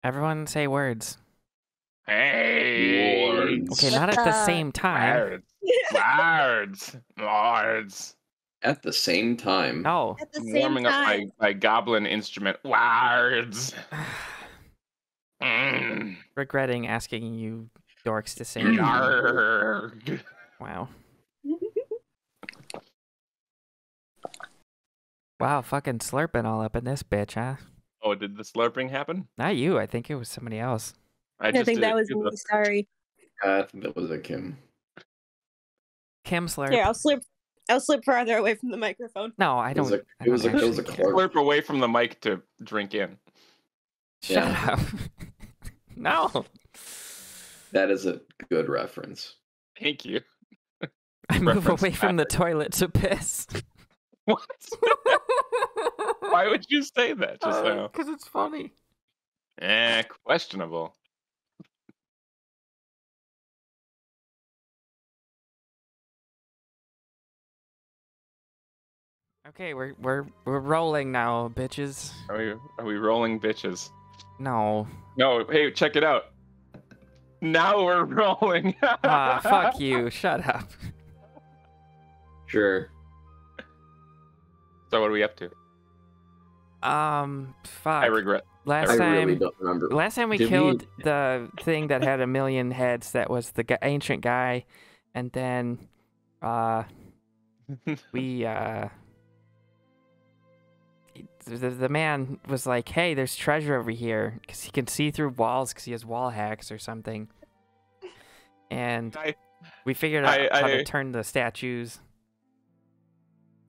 Everyone say words. Hey. Okay, not at the same time. Words. At the same time. No. At the same Warming up time. my goblin instrument. Words. Regretting asking you dorks to say. Yarg. Wow. Wow, fucking slurping all up in this bitch, huh? Oh, did the slurping happen? Not you. I think it was somebody else. I just think did that it was too, me. though. Sorry. I think that was a Kim. Kim slurp. Here, I'll slip farther away from the microphone. No, I don't. It was a actually care. Clark. Slurp away from the mic to drink in. Shut Yeah. up. No. That is a good reference. Thank you. I move Reference away from the back. toilet to piss. What? Why would you say that just now? Because it's funny. Questionable. Okay, we're rolling now, bitches. Are we rolling bitches? No. No, hey, check it out. Now we're rolling. Ah, fuck you. Shut up. Sure. So what are we up to? Fuck. I regret. Last I time, really don't remember. last time we Did killed the thing that had 1,000,000 heads. That was the ancient guy, and then, we the man was like, "Hey, there's treasure over here," because he can see through walls because he has wall hacks or something. And we figured out how to turn the statues.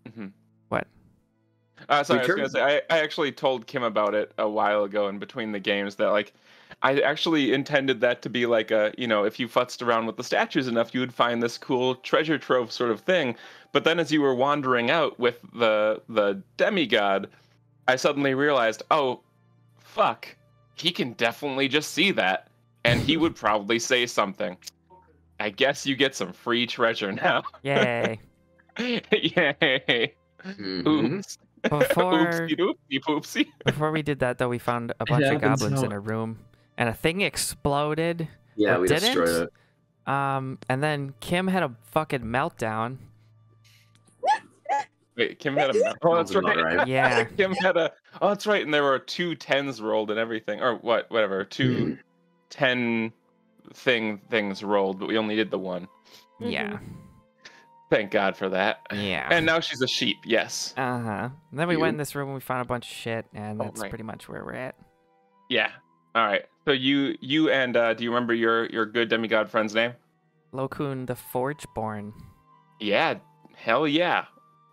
Mhm. What? Sorry, I was gonna say I actually told Kim about it a while ago in between the games that like I actually intended that to be like a, if you futzed around with the statues enough, you would find this cool treasure trove sort of thing. But then as you were wandering out with the demigod, I suddenly realized, oh, fuck, he can definitely just see that, and he would probably say something. I guess you get some free treasure now. Yay. Yay. Oops. Before Oopsie poopsie. Before we did that, though, we found a bunch of goblins in a room, and a thing exploded. Yeah, or we didn't. destroyed it. And then Kim had a fucking meltdown. Wait, Kim had a. Oh, that's Sounds about right. right. Yeah. Kim had a. Oh, that's right. And there were 2 10s rolled and everything, or whatever. 2 10 things rolled, but we only did the one. Yeah. Thank God for that. Yeah. And now she's a sheep. Yes. And then we went in this room and we found a bunch of shit, and that's right. pretty much where we're at. Yeah. All right. So you and do you remember your good demigod friend's name? Lokun the Forgeborn. Yeah. Hell yeah.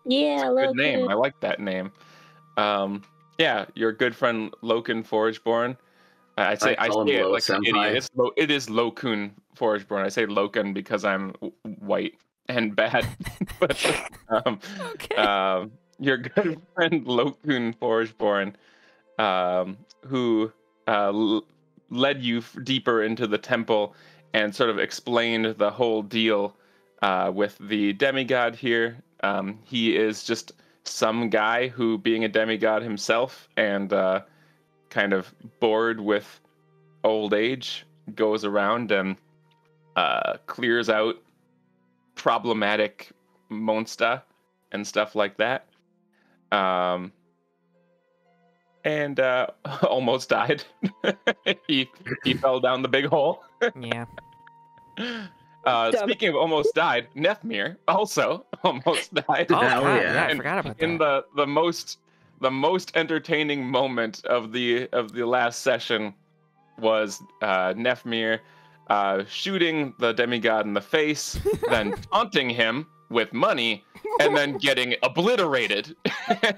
Yeah, Good name. I like that name. Yeah, your good friend Lokun Forgeborn. I say call him it Lo like an Senpai. idiot. It is Lokun Forgeborn. I say Lokun because I'm white and bad. But Okay. your good friend Lokun Forgeborn, who led you deeper into the temple and sort of explained the whole deal with the demigod here. He is just some guy who, being a demigod himself and kind of bored with old age, goes around and clears out problematic monster and stuff like that. And almost died. he fell down the big hole. Yeah. Speaking of almost died, Nethmir also almost died. Oh, Hell God, yeah. yeah, I And forgot about in that. the most entertaining moment of the last session was Nethmir shooting the demigod in the face, then taunting him with money, and then getting obliterated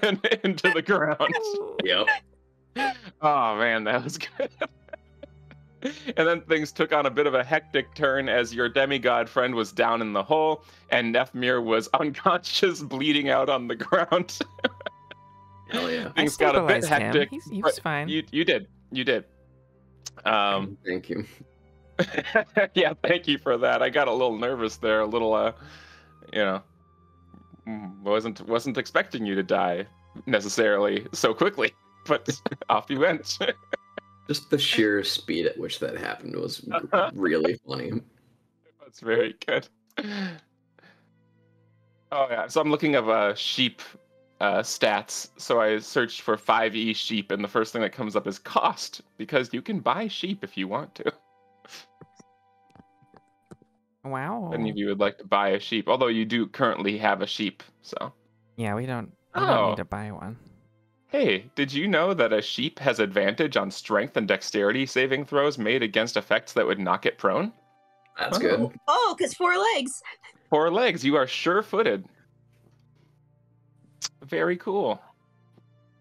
into the ground. Yep. Oh man, that was good. And then things took on a bit of a hectic turn as your demigod friend was down in the hole and Nethmir was unconscious, bleeding out on the ground. Hell yeah. Things got a bit stabilized him. hectic. He but was fine. You did. Thank you. Yeah, thank you for that. I got a little nervous there, a little wasn't expecting you to die necessarily so quickly, but off you went. Just the sheer speed at which that happened was really funny. That's very good. Oh yeah, so I'm looking up sheep stats. So I searched for 5e sheep, and the first thing that comes up is cost, because you can buy sheep if you want to. Wow. If any of you would like to buy a sheep, although you do currently have a sheep, so. Yeah, we don't need to buy one. Hey, did you know that a sheep has advantage on strength and dexterity saving throws made against effects that would knock it prone? That's good. Oh, because 4 legs. 4 legs, you are sure-footed. Very cool.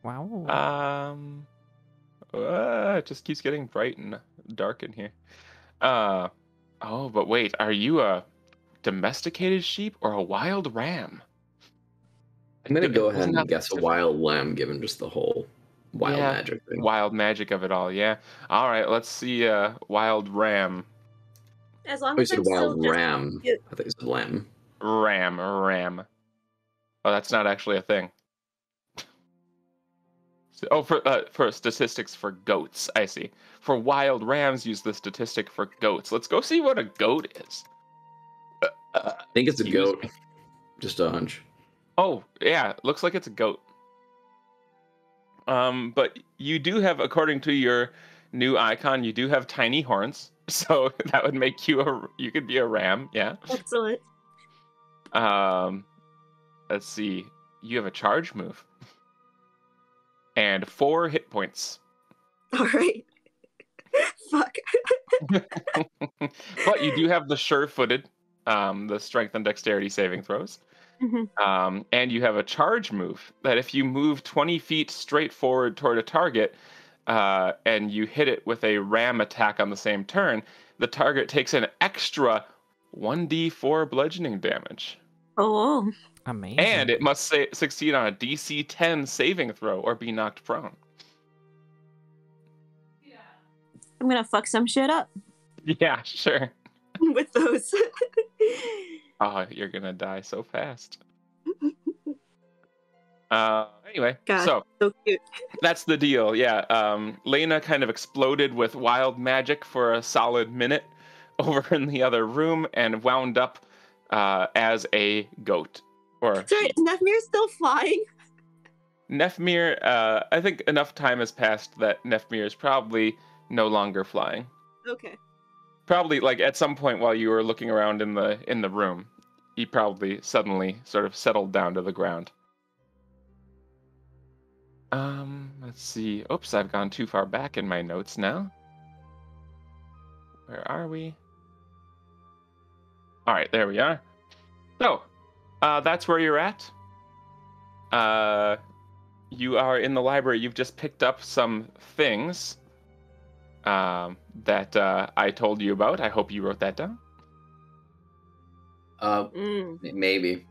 Wow. It just keeps getting bright and dark in here. Oh, but wait, are you a domesticated sheep or a wild ram? I'm gonna go ahead and guess a wild lamb, given just the whole wild magic thing. Wild magic of it all, yeah. All right, let's see wild ram. As long as you I'm said wild still ram. I think it's lamb. Ram. Oh, that's not actually a thing. Oh, for statistics for goats, I see. For wild rams, use the statistic for goats. Let's go see what a goat is. I think it's a goat. Just a hunch. Oh, yeah, looks like it's a goat. But you do have, according to your new icon, you do have tiny horns. So that would make you you could be a ram, yeah. Excellent. Let's see. You have a charge move. And 4 hit points. All right. Fuck. But you do have the sure-footed, the strength and dexterity saving throws. Mm-hmm. And you have a charge move that if you move 20 feet straight forward toward a target and you hit it with a ram attack on the same turn, the target takes an extra 1d4 bludgeoning damage. Oh. Amazing. And it must succeed on a DC 10 saving throw or be knocked prone. I'm gonna fuck some shit up. Yeah, sure. With those. Oh, you're gonna die so fast. Anyway, God, so cute. That's the deal. Yeah, Lena kind of exploded with wild magic for a solid minute over in the other room and wound up as a goat. Sorry, is Nefmir still flying? Nefmir, I think enough time has passed that Nefmir is probably no longer flying. Okay. Probably like at some point while you were looking around in the room, he probably suddenly sort of settled down to the ground. Let's see. Oops, I've gone too far back in my notes now. Where are we? All right, there we are. So, that's where you're at. You are in the library. You've just picked up some things that I told you about. I hope you wrote that down. Maybe.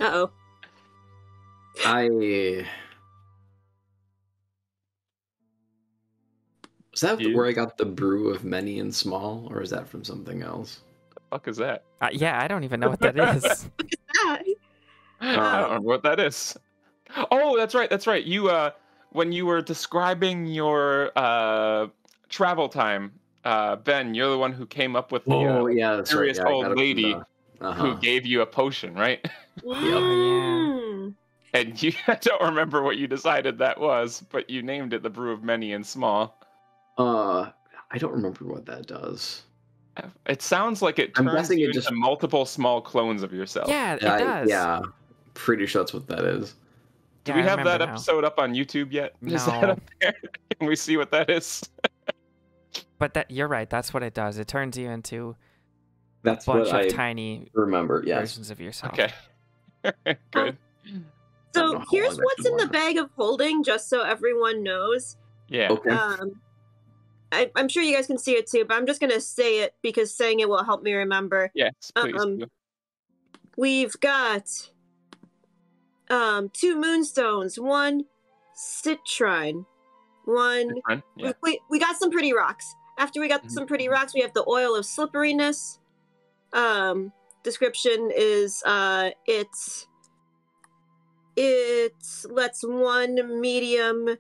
Uh-oh. Is that where I got the brew of many and small, or is that from something else? The fuck is that? Yeah, I don't even know what that is. I don't know what that is. Oh, that's right. You when you were describing your travel time, Ben, you're the one who came up with the curious old lady who gave you a potion, right? Yeah. And you don't remember what you decided that was, but you named it the brew of many and small. I don't remember what that does. It sounds like it turns you into multiple small clones of yourself. Yeah, it does. Yeah, pretty sure that's what that is. Do we have that episode up on YouTube yet? No. Is that up there? Can we see what that is? But you're right. That's what it does. It turns you into a bunch of tiny versions of yourself. Okay. Good. So here's what's in the bag of holding, just so everyone knows. Yeah. Okay. I'm sure you guys can see it too, but I'm just gonna say it because saying it will help me remember. Yes, please. We've got 2 moonstones, 1 citrine, 1. Yeah. We got some pretty rocks. After we got some pretty rocks, we have the oil of slipperiness. Description is it lets 1 medium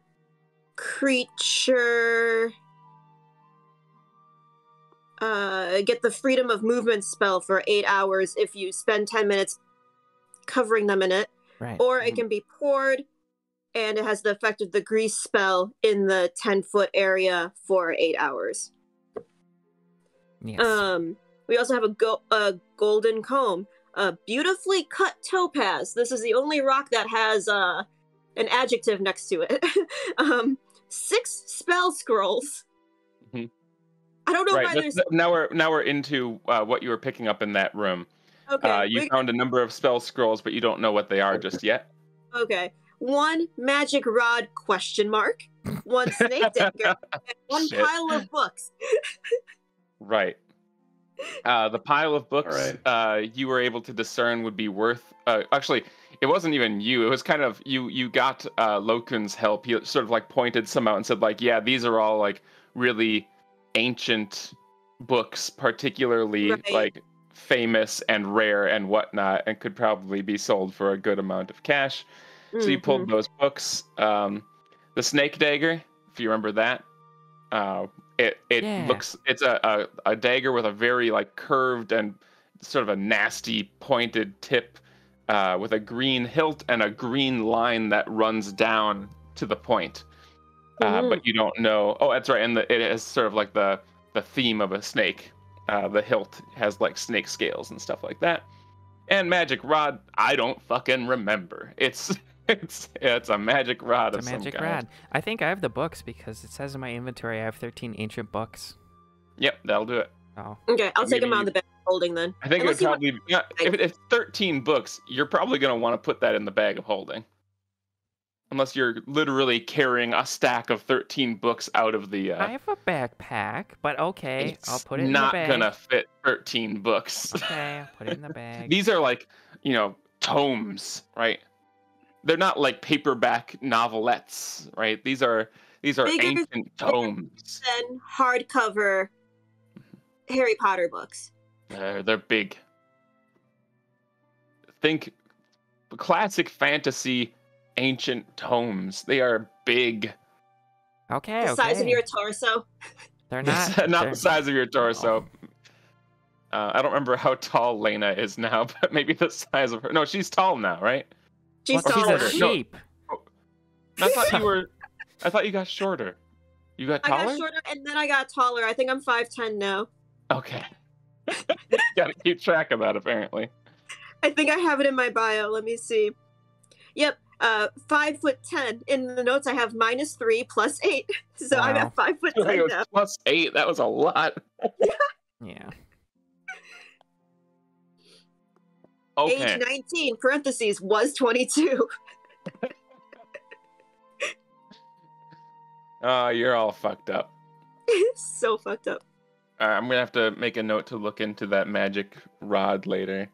creature get the freedom of movement spell for 8 hours if you spend 10 minutes covering them in it. Right. Or it can be poured, and it has the effect of the grease spell in the 10-foot area for 8 hours. Yes. We also have a golden comb, a beautifully cut topaz. This is the only rock that has an adjective next to it. 6 spell scrolls. Mm-hmm. I don't know why there's... Now we're into what you were picking up in that room. Okay. You found a number of spell scrolls, but you don't know what they are just yet. Okay. 1 magic rod ? 1 snake dagger, and 1 pile of books. Right. The pile of books you were able to discern would be worth... actually, it wasn't even you. It was kind of... You got Lokun's help. He sort of like pointed some out and said like, yeah, these are all like really ancient books, particularly like famous and rare and whatnot, and could probably be sold for a good amount of cash. So you pulled those books. The snake dagger, if you remember that, it looks, it's a dagger with a very like curved and sort of a nasty pointed tip, with a green hilt and a green line that runs down to the point. But you don't know. Oh, that's right. And it has sort of like the theme of a snake. The hilt has like snake scales and stuff like that. And magic rod, I don't fucking remember. It's a magic rod of some kind. It's a magic rod. I think I have the books because it says in my inventory I have 13 ancient books. Yep, that'll do it. Oh. Okay, I'll take them out of the bag of holding then. I think it would probably... if it's 13 books, you're probably going to want to put that in the bag of holding. Unless you're literally carrying a stack of 13 books out of the... I have a backpack, but okay, I'll put it in the not bag. gonna fit 13 books. Okay, I'll put it in the bag. These are like, tomes, right? They're not like paperback novelettes, right? These are ancient tomes. And hardcover Harry Potter books. They're big. Think classic fantasy ancient tomes. They are big. Okay. The size of your torso. They're not. The size of your torso. I don't remember how tall Lena is now, but maybe the size of her. No, she's tall now, right? She's taller. She's a sheep. No. I thought you got shorter. You got taller? I got shorter and then I got taller. I think I'm 5'10" now. Okay. Gotta keep track of that, apparently. I think I have it in my bio. Let me see. Yep. 5'10". In the notes, I have -3 + 8. So wow. I'm at 5'10" now. +8. That was a lot. Yeah. Okay. Age 19, parentheses, was 22. You're all fucked up. So fucked up. I'm gonna have to make a note to look into that magic rod later,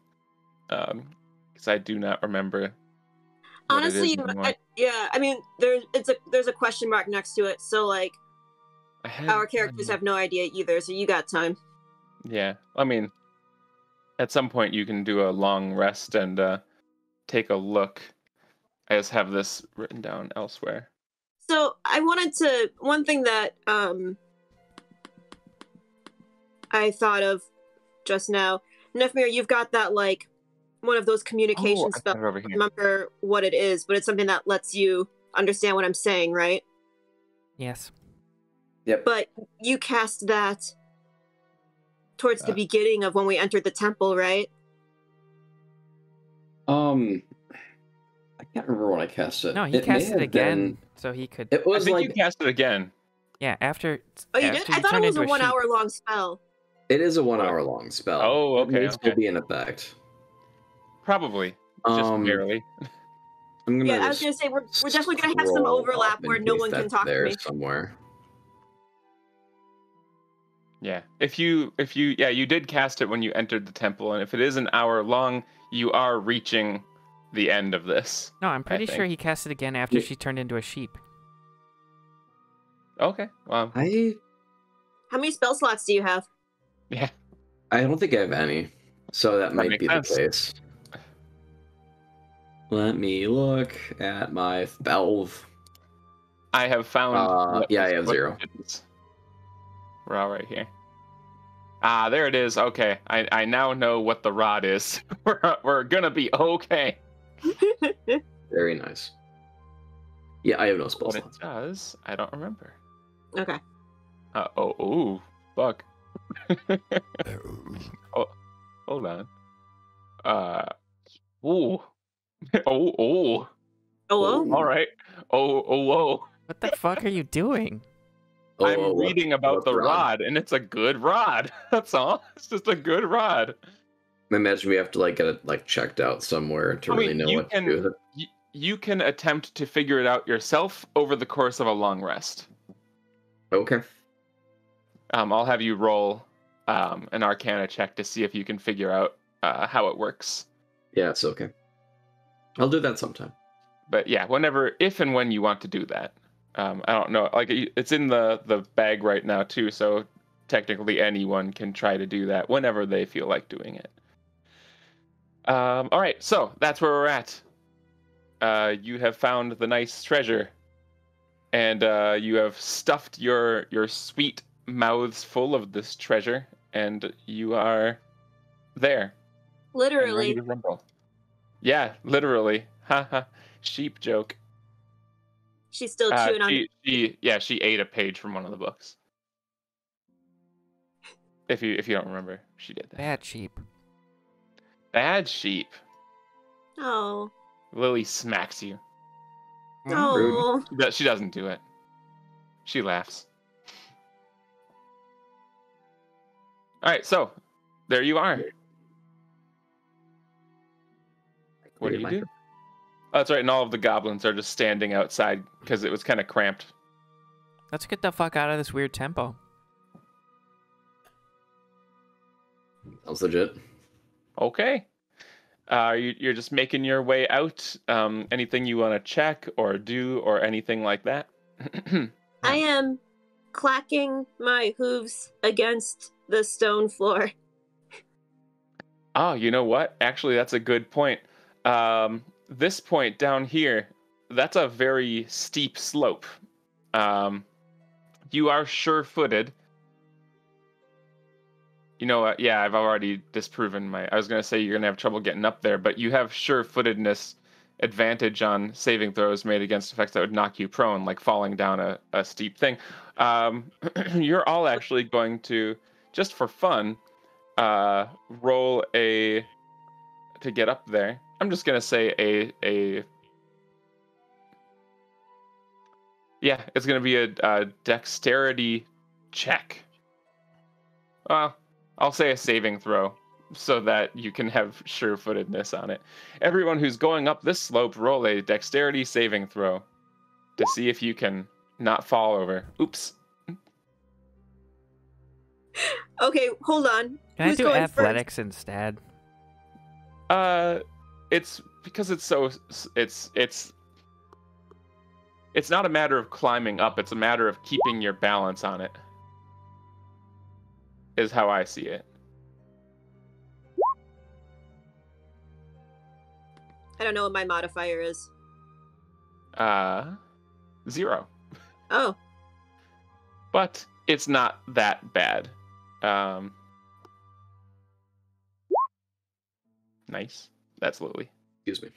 because I do not remember. Honestly, I mean, there's a question mark next to it, so like, our characters have no idea either. So you got time. Yeah, I mean, at some point you can do a long rest and take a look. I just have this written down elsewhere. So I wanted to, one thing that I thought of just now, Nefmir, you've got that like one of those communication spells. I don't remember what it is, but it's something that lets you understand what I'm saying, right? Yes. Yep. But you cast that towards the beginning of when we entered the temple, right? I can't remember when I cast it. No, he cast it again, so he could. It was I think you cast it again. Yeah, after. Oh, you did? I thought it was a 1 hour long spell. It is a 1 hour long spell. Oh, okay. It will be in effect. Probably. Just barely. I was gonna say we're definitely gonna have some overlap where no one can talk to me. Somewhere. Yeah. If you you did cast it when you entered the temple, and if it is an hour long, you are reaching the end of this. No, I'm pretty sure he cast it again after she turned into a sheep. Okay. Well, how many spell slots do you have? Yeah. I don't think I have any. So that might be the case. Let me look at my spells. I have found. Yeah, I have 0. We're all right here. Ah, there it is. Okay, I now know what the rod is. We're gonna be okay. Very nice. Yeah, I have no spell What slots. it does, I don't remember. Okay. Oh, fuck. Oh, hold on. Ooh. Oh. Oh. All right. Whoa. What the fuck are you doing? I'm reading about the rod, and it's a good rod. That's all. It's just a good rod. I imagine we have to get it checked out somewhere to really know what to do with it. You can attempt to figure it out yourself over the course of a long rest. Okay. I'll have you roll an Arcana check to see if you can figure out how it works. Yeah, it's okay. I'll do that sometime. But yeah, if and when you want to do that. I don't know. It's in the bag right now too, so technically anyone can try to do that whenever they feel like doing it. All right, so that's where we're at. You have found the nice treasure, and you have stuffed your sweet mouths full of this treasure, and you are there. Literally. Ready to rumble. Yeah, literally. Haha. Sheep joke. She's still chewing on. She ate a page from one of the books. If you don't remember, she did that. Bad sheep. Bad sheep. Oh. Lily smacks you. Oh. She doesn't do it. She laughs. All right, so there you are. What do you do? Oh, that's right, and all of the goblins are just standing outside because it was kind of cramped. Let's get the fuck out of this weird tempo. Sounds legit. Okay. You're just making your way out. Anything you want to check or do or anything like that? I am clacking my hooves against the stone floor. Oh, you know what? Actually, that's a good point. This point down here, that's a very steep slope. You are sure-footed. You know what? Yeah, I've already disproven I was going to say you're going to have trouble getting up there, but you have sure-footedness advantage on saving throws made against effects that would knock you prone, like falling down a steep thing. You're all actually going to, just for fun, roll to get up there. I'm just going to say yeah, it's going to be a dexterity check. Well, I'll say a saving throw so that you can have sure-footedness on it. Everyone who's going up this slope, roll a dexterity saving throw to see if you can not fall over. Oops. Okay, hold on. Can Who's I do going athletics first? instead? It's because it's not a matter of climbing up, it's a matter of keeping your balance on it. Is how I see it. I don't know what my modifier is. 0. Oh. But it's not that bad. Nice. That's Lily. Excuse me.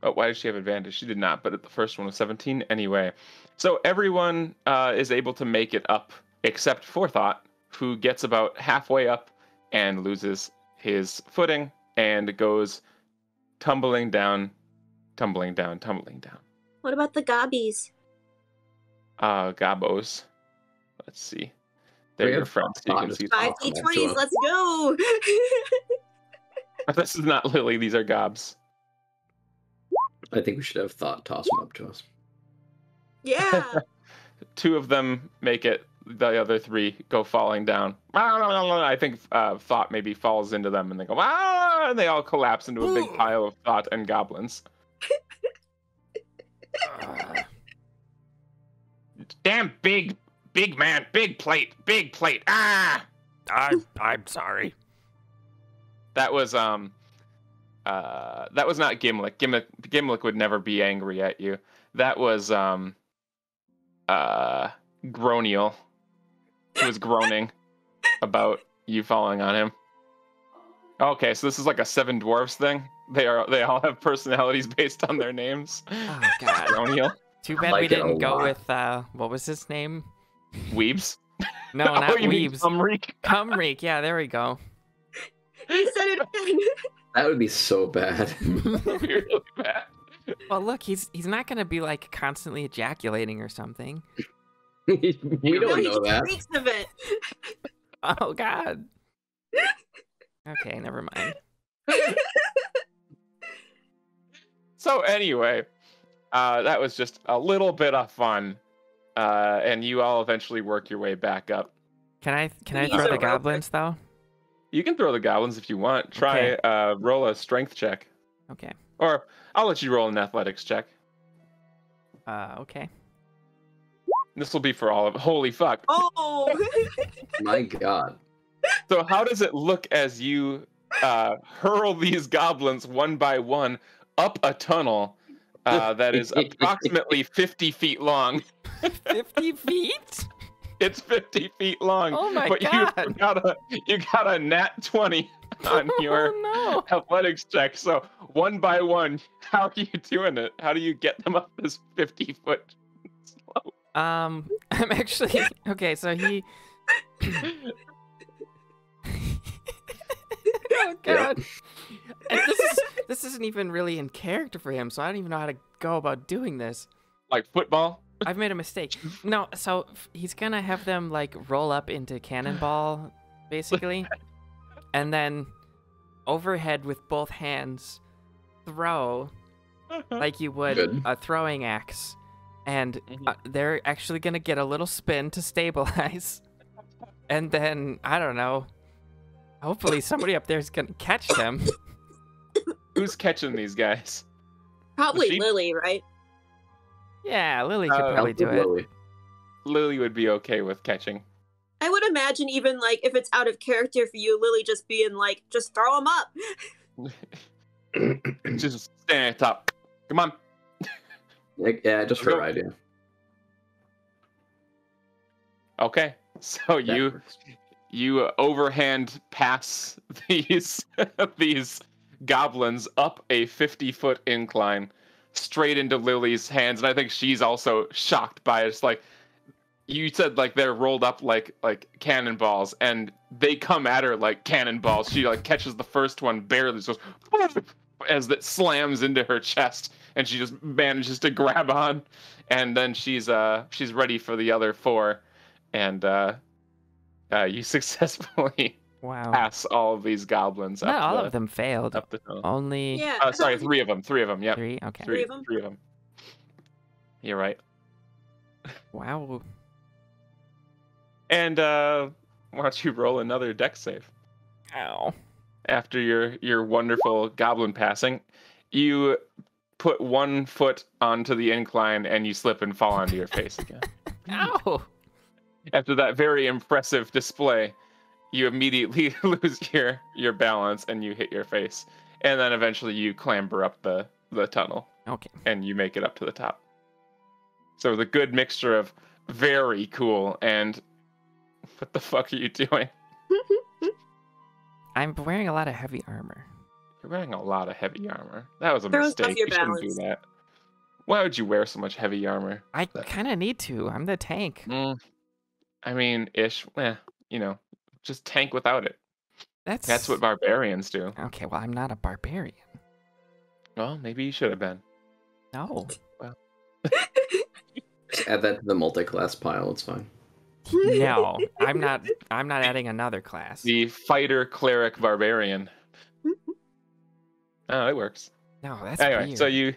Oh, why did she have advantage? She did not, but the first one was 17 anyway. So everyone is able to make it up, except Forethought, who gets about halfway up and loses his footing and goes tumbling down. What about the gobbies? Gobos. Let's see. They're your friends. So you can see 5 D20s, let's go! This is not Lily, these are gobs. I think we should have Thought toss them up to us. Yeah! 2 of them make it. The other 3 go falling down. I think Thought maybe falls into them and they go, and they all collapse into a big pile of Thought and goblins. Damn big man, big plate. Ah! I'm sorry. That was not Gimlick. Gimlick would never be angry at you. That was Groniel, who was groaning about you falling on him. Okay, so this is like a Seven Dwarfs thing. They all have personalities based on their names. Oh God. Groniel. Too bad we didn't go with what was his name? Weebs. No, not Weebs. Cumreek. Cumreek. Yeah, there we go. He said it again. That would be so bad. That would be really bad. Well, look, he's not gonna be like constantly ejaculating or something. We don't know that. He of it. Oh God. Okay, never mind. So anyway, that was just a little bit of fun, and you all eventually work your way back up. Can I throw the goblins though? You can throw the goblins if you want. Try roll a strength check. Okay. Or I'll let you roll an athletics check. Okay. This will be for all of it. Holy fuck. Oh! My God. So how does it look as you hurl these goblins one by one up a tunnel that is approximately 50 feet long? 50 feet? It's 50 feet long. Oh my but God. You got a nat 20 on your athletics check. So one by one, how are you doing it? How do you get them up this 50-foot slope? I'm actually okay. So he. Oh God. And this isn't even really in character for him, so I don't even know how to go about doing this. Like football? I've made a mistake. No, so he's gonna have them like roll up into cannonball, basically, and then overhead with both hands throw like you would a throwing axe, and they're actually gonna get a little spin to stabilize, and then I don't know. Hopefully somebody up there is gonna catch them. Who's catching these guys? Probably Lily, right? Yeah, Lily could probably do it. Lily would be okay with catching. I would imagine even like if it's out of character for you, Lily just being like, just throw them up. Just stand at the top. Come on. Yeah, just for an idea. Okay, so you overhand pass these goblins up a 50-foot incline straight into Lily's hands, and I think she's also shocked by it. It's like you said, like they're rolled up like cannonballs, and they come at her like cannonballs. She like catches the first one barely, just as it slams into her chest, and she just manages to grab on, and then she's ready for the other four, and you successfully pass all of these goblins. Not all of them failed. Up the tunnel. Only. Yeah. Sorry, three of them. Yep. Three. Okay. Three of them. You're right. Wow. And why don't you roll another dex save? Ow. After your wonderful goblin passing, you put 1 foot onto the incline and you slip and fall onto your face again. Ow. After that very impressive display, you immediately lose your balance and you hit your face. And then eventually you clamber up the tunnel. Okay. And you make it up to the top. So the good mixture of very cool and what the fuck are you doing? I'm wearing a lot of heavy armor. You're wearing a lot of heavy armor. That was a Throws off mistake. your You shouldn't balance. do that. Why would you wear so much heavy armor? I kind of need to. I'm the tank. I mean, ish. Just tank without it. That's what barbarians do. Okay, well, I'm not a barbarian. Well, maybe you should have been. No. Well. Just add that to the multi-class pile. It's fine. No, I'm not adding another class. The fighter cleric barbarian. Oh, it works. No, that's anyway. weird. So you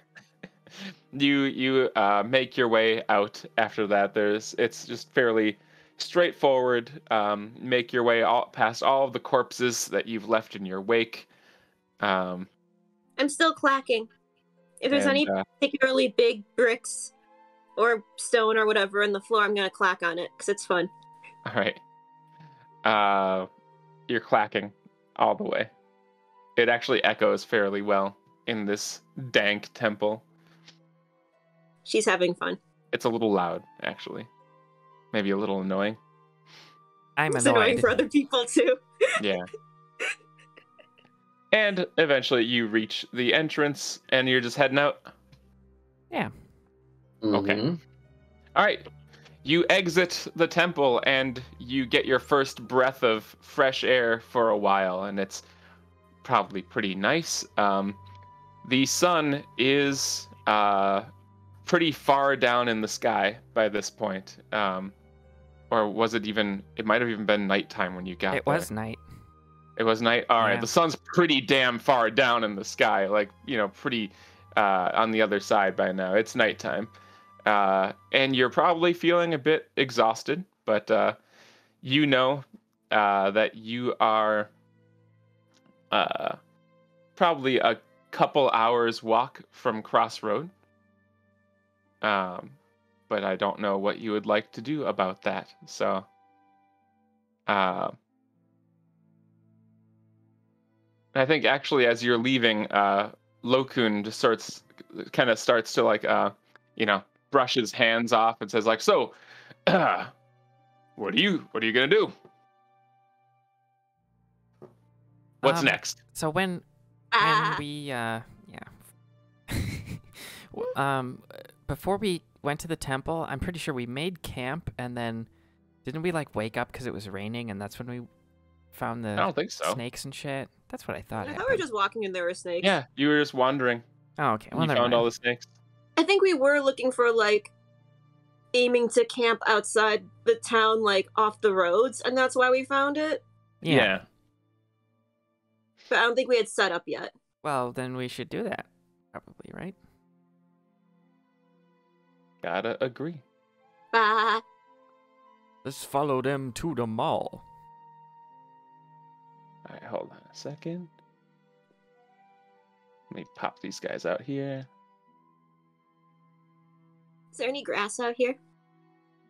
make your way out after that. It's just fairly straightforward. Make your way past all of the corpses that you've left in your wake. I'm still clacking. If there's any particularly big bricks or stone or whatever in the floor, I'm gonna clack on it because it's fun. All right. You're clacking all the way. It actually echoes fairly well in this dank temple. She's having fun. It's a little loud, actually. Maybe a little annoying. It's annoying for other people, too. Yeah. And eventually you reach the entrance, and you're just heading out. Yeah. Okay. All right. You exit the temple, and you get your first breath of fresh air for a while, and it's probably pretty nice. The sun is pretty far down in the sky by this point. Or was it even... It might have even been nighttime when you got there. It was night. It was night? All right. Yeah. The sun's pretty damn far down in the sky. Like, pretty on the other side by now. It's nighttime. And you're probably feeling a bit exhausted, but you know that you are probably a couple hours walk from Crossroad. But I don't know what you would like to do about that. So, I think actually as you're leaving, Lokun just starts to like, brush his hands off and says like, so, what are you gonna do? What's next? So when we before we went to the temple, I'm pretty sure we made camp, and then didn't we like wake up because it was raining, and that's when we found the I don't think so. snakes and shit? That's what I thought. I thought we were just walking and there were snakes. Yeah, you were just wandering. Oh, okay. Well, You never found mind. all the snakes. I think we were looking for, like, aiming to camp outside the town, like, off the roads, and that's why we found it. Yeah. But I don't think we had set up yet. Well, then we should do that, probably, right? Gotta agree. Bah. Let's follow them to the mall. All right, hold on a second. Let me pop these guys out here. Is there any grass out here?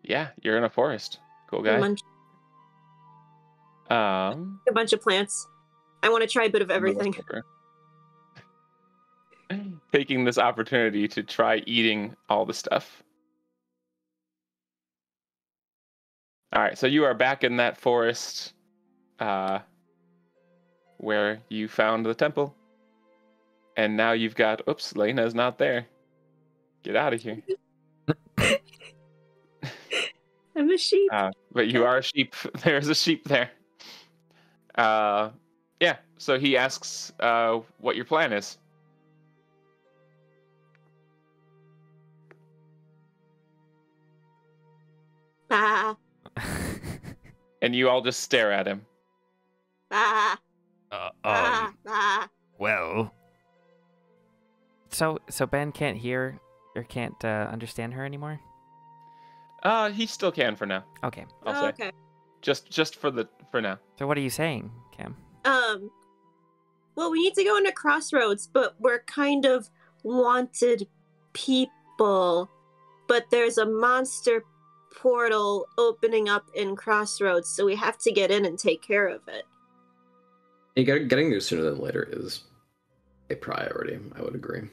Yeah, you're in a forest. Cool guy. A bunch of plants. I want to try a bit of everything. Taking this opportunity to try eating all the stuff. All right, so you are back in that forest where you found the temple. And now you've got... Oops, Lena's not there. Get out of here. I'm a sheep. But you are a sheep. There's a sheep there. Yeah, so he asks what your plan is. Bah. And you all just stare at him. Bah. Bah. Bah. Well. So Ben can't hear or can't understand her anymore? He still can for now. Okay. I'll say. Okay. Just for now. So what are you saying, Cam? Well, we need to go into Crossroads, but we're kind of wanted people. But there's a monster portal opening up in Crossroads, so we have to get in and take care of it. Getting there sooner than later is a priority, I would agree.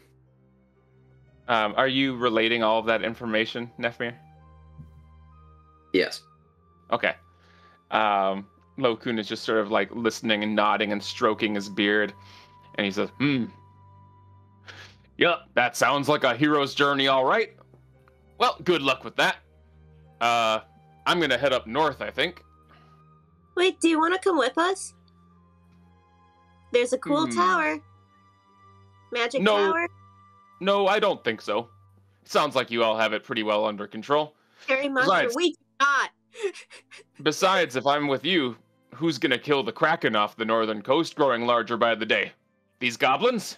Are you relating all of that information, Nefmir? Yes. Okay. Lokun is just sort of like listening and nodding and stroking his beard. And he says, Yep, that sounds like a hero's journey, all right. Well, good luck with that. I'm gonna head up north, I think. Wait, do you want to come with us? There's a cool tower. Magic tower. No, I don't think so. Sounds like you all have it pretty well under control. Harry Monster, we do not. Besides, if I'm with you, who's gonna kill the Kraken off the northern coast growing larger by the day? These goblins?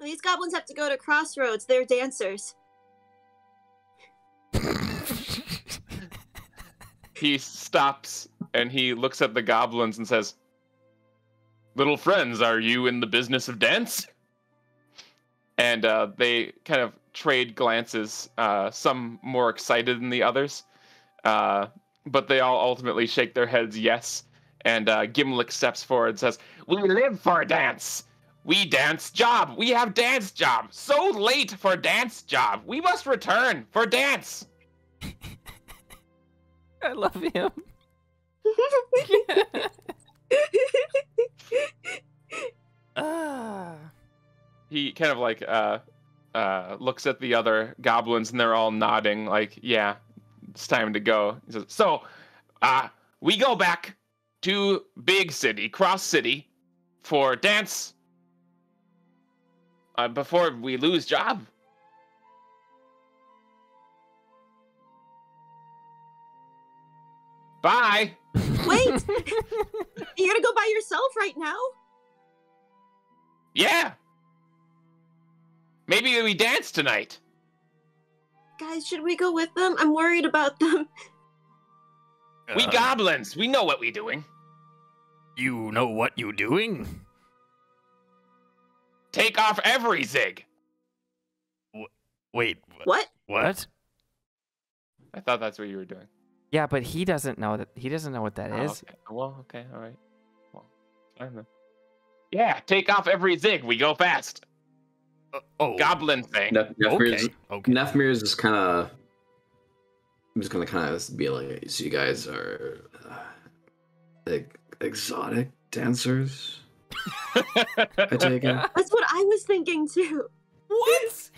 These goblins have to go to Crossroads. They're dancers. He stops and he looks at the goblins and says, Little friends, are you in the business of dance? And they kind of trade glances, some more excited than the others. But they all ultimately shake their heads yes. And Gimlick steps forward and says, We live for a dance. We dance job. We have dance job. So late for dance job. We must return for dance. I love him. He kind of like looks at the other goblins and they're all nodding like, yeah, it's time to go. He says, so we go back to Big City, Cross City, for dance before we lose job. Bye. Wait! You're gonna go by yourself right now? Yeah. Maybe we dance tonight. Guys, should we go with them? I'm worried about them. We goblins. We know what we doing. You know what you doing? Take off every zig. Wait. What? What? I thought that's what you were doing. Yeah, but he doesn't know that. He doesn't know what that is. Okay. Well, okay, all right. Well, fine then. Yeah, take off every zig. We go fast. Goblin thing. Okay. Nefmir is just kind of. I'm just gonna kind of be like, so you guys are exotic dancers. I take it. That's what I was thinking too. What?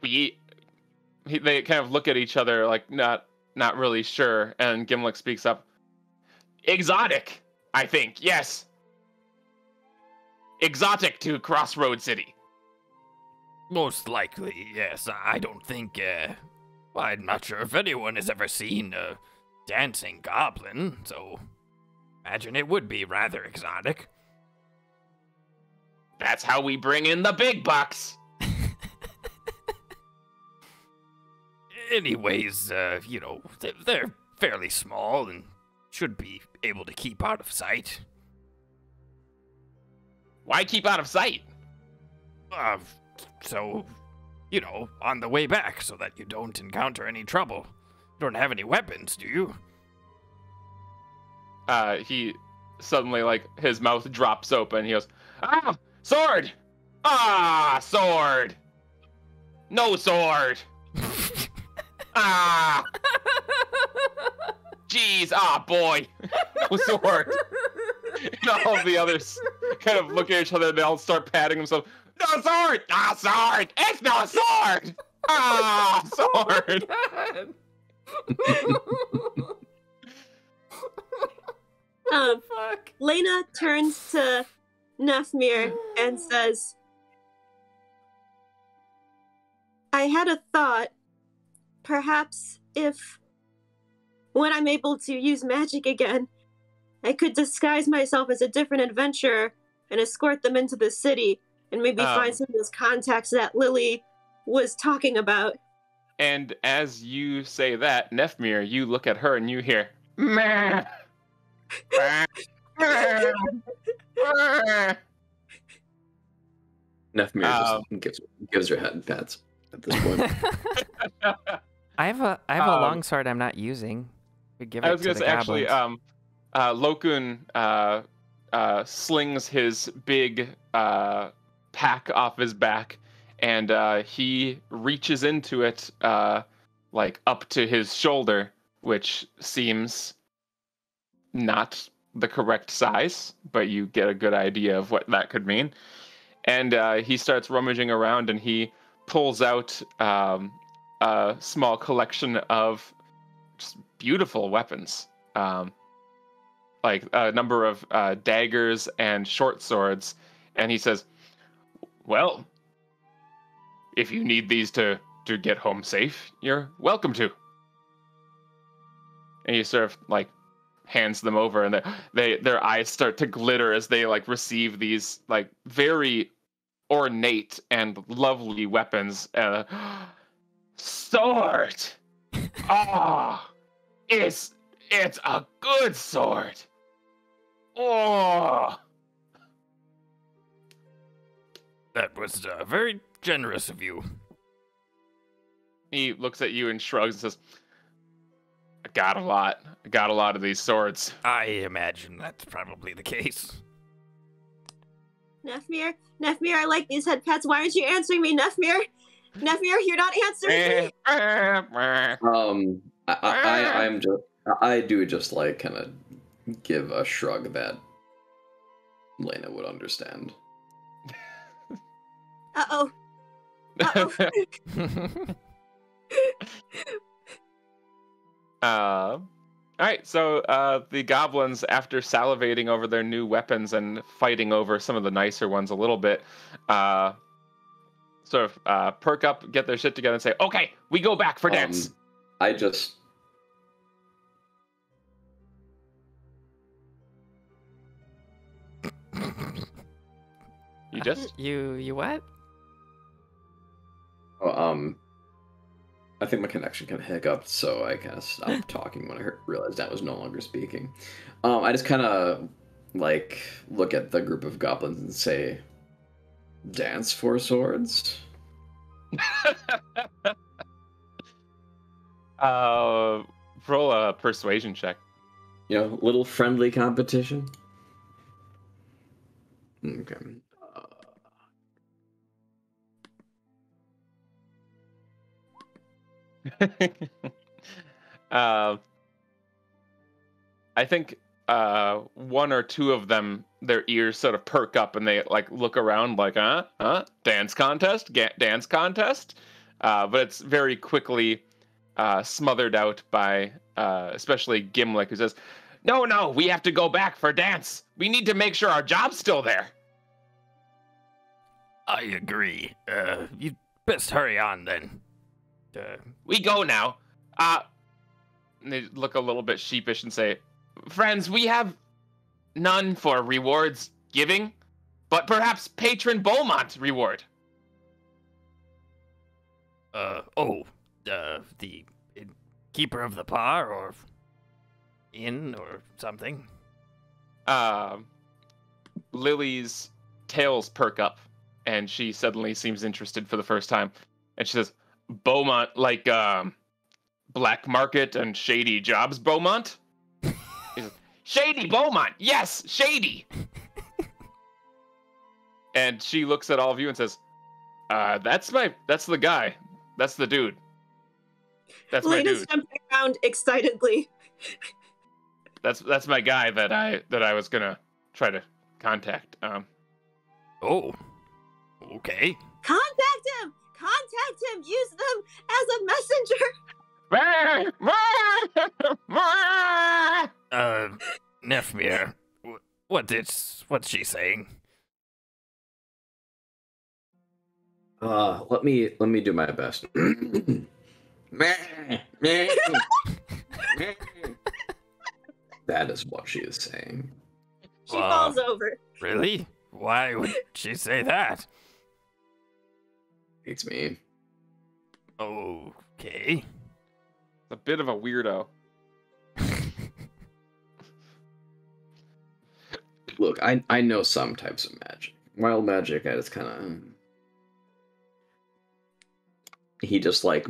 They kind of look at each other like not really sure, and Gimlick speaks up. Exotic, I think, yes. Exotic to Crossroad City. Most likely, yes. I don't think, I'm not sure if anyone has ever seen a dancing goblin, so imagine it would be rather exotic. That's how we bring in the big bucks. Anyways, they're fairly small and should be able to keep out of sight. Why keep out of sight? So, on the way back so that you don't encounter any trouble. You don't have any weapons, do you? He suddenly, like, his mouth drops open. He goes, ah, sword! Ah, sword! No sword! Ah! Jeez, boy! No sword! And all of the others kind of look at each other and they all start patting themselves. No sword! No sword! It's no sword! Ah, sword! Fuck. Lena turns to Nefmir and says, I had a thought. Perhaps if, when I'm able to use magic again, I could disguise myself as a different adventurer and escort them into the city and maybe find some of those contacts that Lily was talking about. And as you say that, Nefmir, you look at her and you hear, meh. Nefmir just gives her head pats at this point. I have a longsword I'm not using. Could give it I was to gonna the say actually, goblins. Lokun slings his big pack off his back, and he reaches into it like up to his shoulder, which seems not the correct size, but you get a good idea of what that could mean. And he starts rummaging around, and he pulls out a small collection of just beautiful weapons, like a number of daggers and short swords. And he says, well, if you need these to get home safe, you're welcome to. And he sort of like hands them over, and their eyes start to glitter as they like receive these like very ornate and lovely weapons. Sword! Ah, it's a good sword. Oh, That was very generous of you. he looks at you and shrugs and says, I got a lot of these swords. I imagine that's probably the case. Nefmir, I like these head pats. Why aren't you answering me, Nefmir? Nefmir, you're not answering me. I do just like kind of give a shrug that Lena would understand. Uh-oh. All right, so the goblins, after salivating over their new weapons and fighting over some of the nicer ones a little bit, sort of perk up, get their shit together, and say, "Okay, we go back for dance." I just. You just? You what? Oh, I think my connection kind of hiccuped, so I kind of stopped talking when I realized I was no longer speaking. I just kind of like look at the group of goblins and say, "Dance for swords." Roll a persuasion check. You know, little friendly competition. Okay. I think one or two of them, their ears sort of perk up and they like look around like, dance contest, dance contest. But it's very quickly smothered out by especially Gimlick, who says, "No, we have to go back for dance. We need to make sure our job's still there." I agree. You'd best hurry on then. We go now. And they look a little bit sheepish and say, "Friends, we have none for rewards giving, but perhaps patron Beaumont reward." The keeper of the bar or inn or something. Lily's tails perk up, and she suddenly seems interested for the first time, and she says, "Beaumont, like black market and shady jobs, Beaumont?" "Shady Beaumont, yes, shady." And she looks at all of you and says, that's the guy. That's the dude. That's my dude. Lena's jumping around excitedly. That's my guy that I was gonna try to contact. Oh, okay. Contact him! Use them as a messenger! Nefmir, what's she saying? Let me do my best. That is what she is saying. She falls over. Really? Why would she say that? It's me. Okay. A bit of a weirdo. Look, I know some types of magic. Wild magic, I just kind of... He just like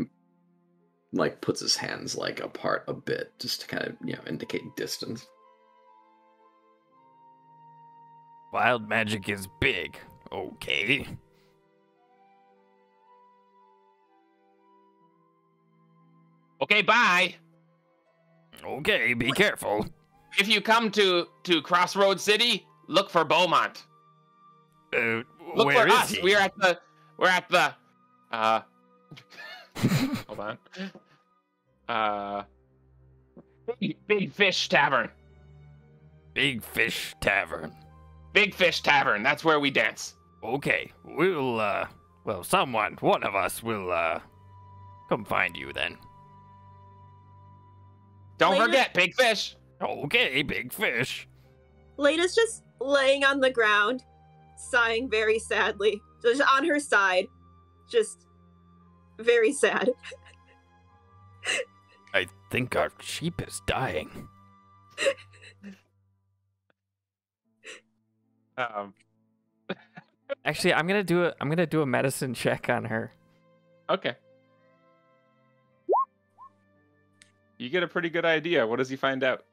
puts his hands like apart a bit just to kind of, indicate distance. Wild magic is big. Okay. Okay, bye. Okay, be careful. If you come to Crossroad City, look for Beaumont. Look where for is us. he? We're at the hold on. Big Fish Tavern. Big Fish Tavern. Big Fish Tavern. That's where we dance. Okay, we'll one of us will come find you then. Don't forget, Big Fish. Okay, Big Fish. Lena's just laying on the ground, sighing very sadly, just on her side, just very sad. I think our sheep is dying. Actually, I'm gonna do a medicine check on her. Okay. You get a pretty good idea. What does he find out?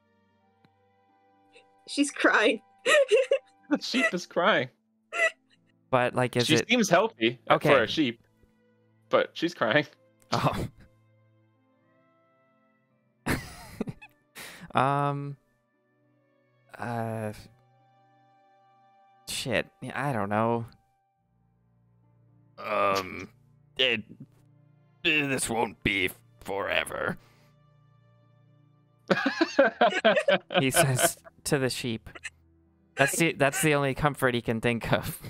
She's crying. The sheep is crying. But like, she seems healthy for a sheep, but she's crying. Oh. Shit. I don't know. This won't be forever. He says to the sheep. That's the only comfort he can think of.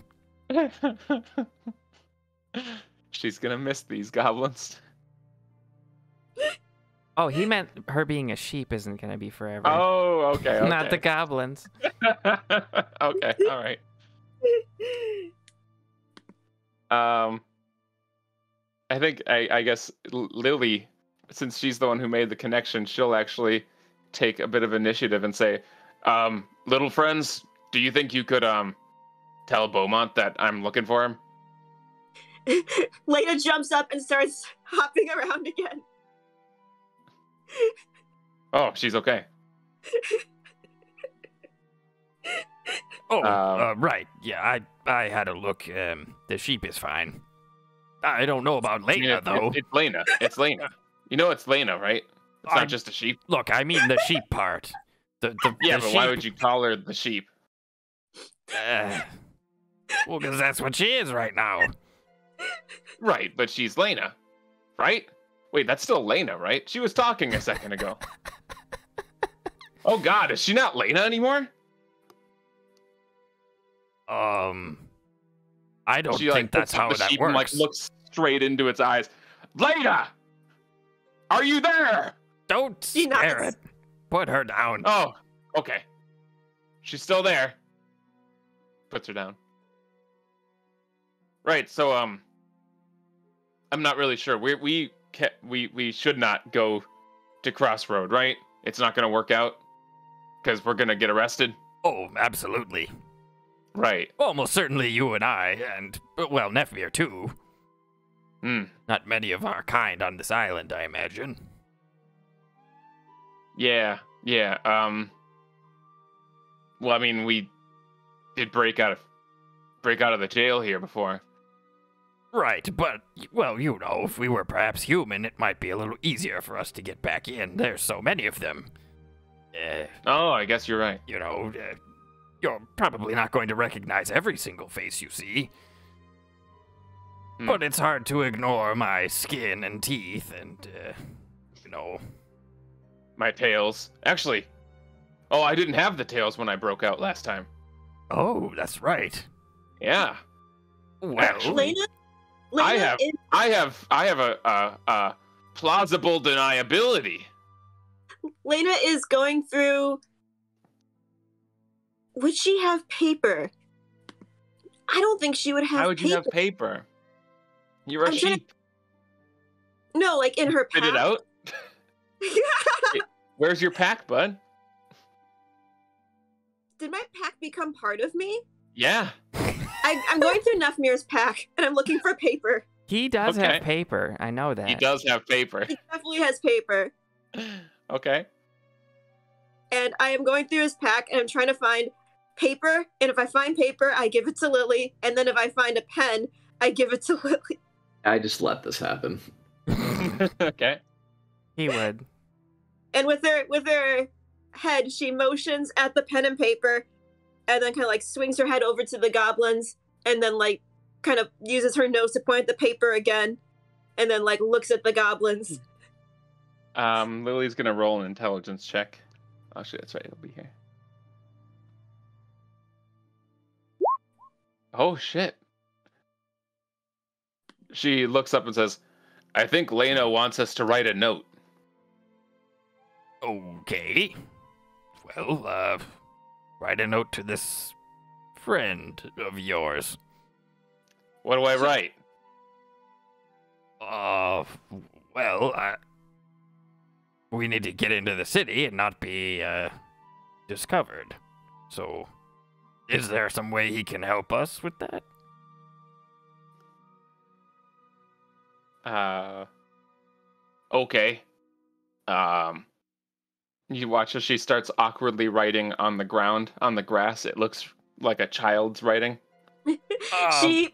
She's gonna miss these goblins. Oh, he meant her being a sheep isn't gonna be forever. Oh, okay. Not the goblins. Okay, all right. I think I guess Lily, since she's the one who made the connection, she'll actually take a bit of initiative and say, little friends, do you think you could tell Beaumont that I'm looking for him? Lena jumps up and starts hopping around again. Oh, she's okay. Right. Yeah, I had a look. The sheep is fine. I don't know about Lena, though. It's Lena. It's Lena. You know it's Lena, right? It's not just a sheep. Look, I mean the sheep part. But sheep... why would you call her the sheep? Well, because that's what she is right now. Right, but she's Lena, right? Wait, that's still Lena, right? She was talking a second ago. Oh God, is she not Lena anymore? I don't think that's how that works. And, like, looks straight into its eyes. Lena, are you there? Don't scare it. Put her down. Oh, okay. She's still there. Puts her down. Right. So I'm not really sure. We should not go to Crossroad, right? It's not going to work out because we're going to get arrested. Oh, absolutely. Right. Almost certainly you and I, and, well, Nefmir too. Not many of our kind on this island, I imagine. Yeah. Well, I mean, we did break out of the jail here before. Right, but, well, you know, if we were perhaps human, it might be a little easier for us to get back in. There's so many of them. Oh, I guess you're right. You know, you're probably not going to recognize every single face you see. But it's hard to ignore my skin and teeth and, you know... My tails. Actually, I didn't have the tails when I broke out last time. Oh, that's right. Yeah. Well, actually, I have a plausible deniability. Lena is going through... Would she have paper? I don't think she would have paper. How would you have paper? You're a sheep. No, like in her pack. Spit it out? Where's your pack, bud? Did my pack become part of me? Yeah. I'm going through Nefmir's pack, and I'm looking for paper. He does have paper. I know that. He does have paper. He definitely has paper. Okay. And I am going through his pack, and I'm trying to find paper. And if I find paper, I give it to Lily. And then if I find a pen, I give it to Lily. I just let this happen. Okay. He would. And with her head, she motions at the pen and paper, and then kind of like swings her head over to the goblins, and then like kind of uses her nose to point at the paper again, and then like looks at the goblins. Lily's gonna roll an intelligence check. Oh shit, that's right, it'll be here. Oh shit. She looks up and says, I think Lena wants us to write a note. Okay. Well, write a note to this friend of yours. What do I write? We need to get into the city and not be, discovered. So, is there some way he can help us with that? Okay. You watch as she starts awkwardly writing on the ground, on the grass. It looks like a child's writing.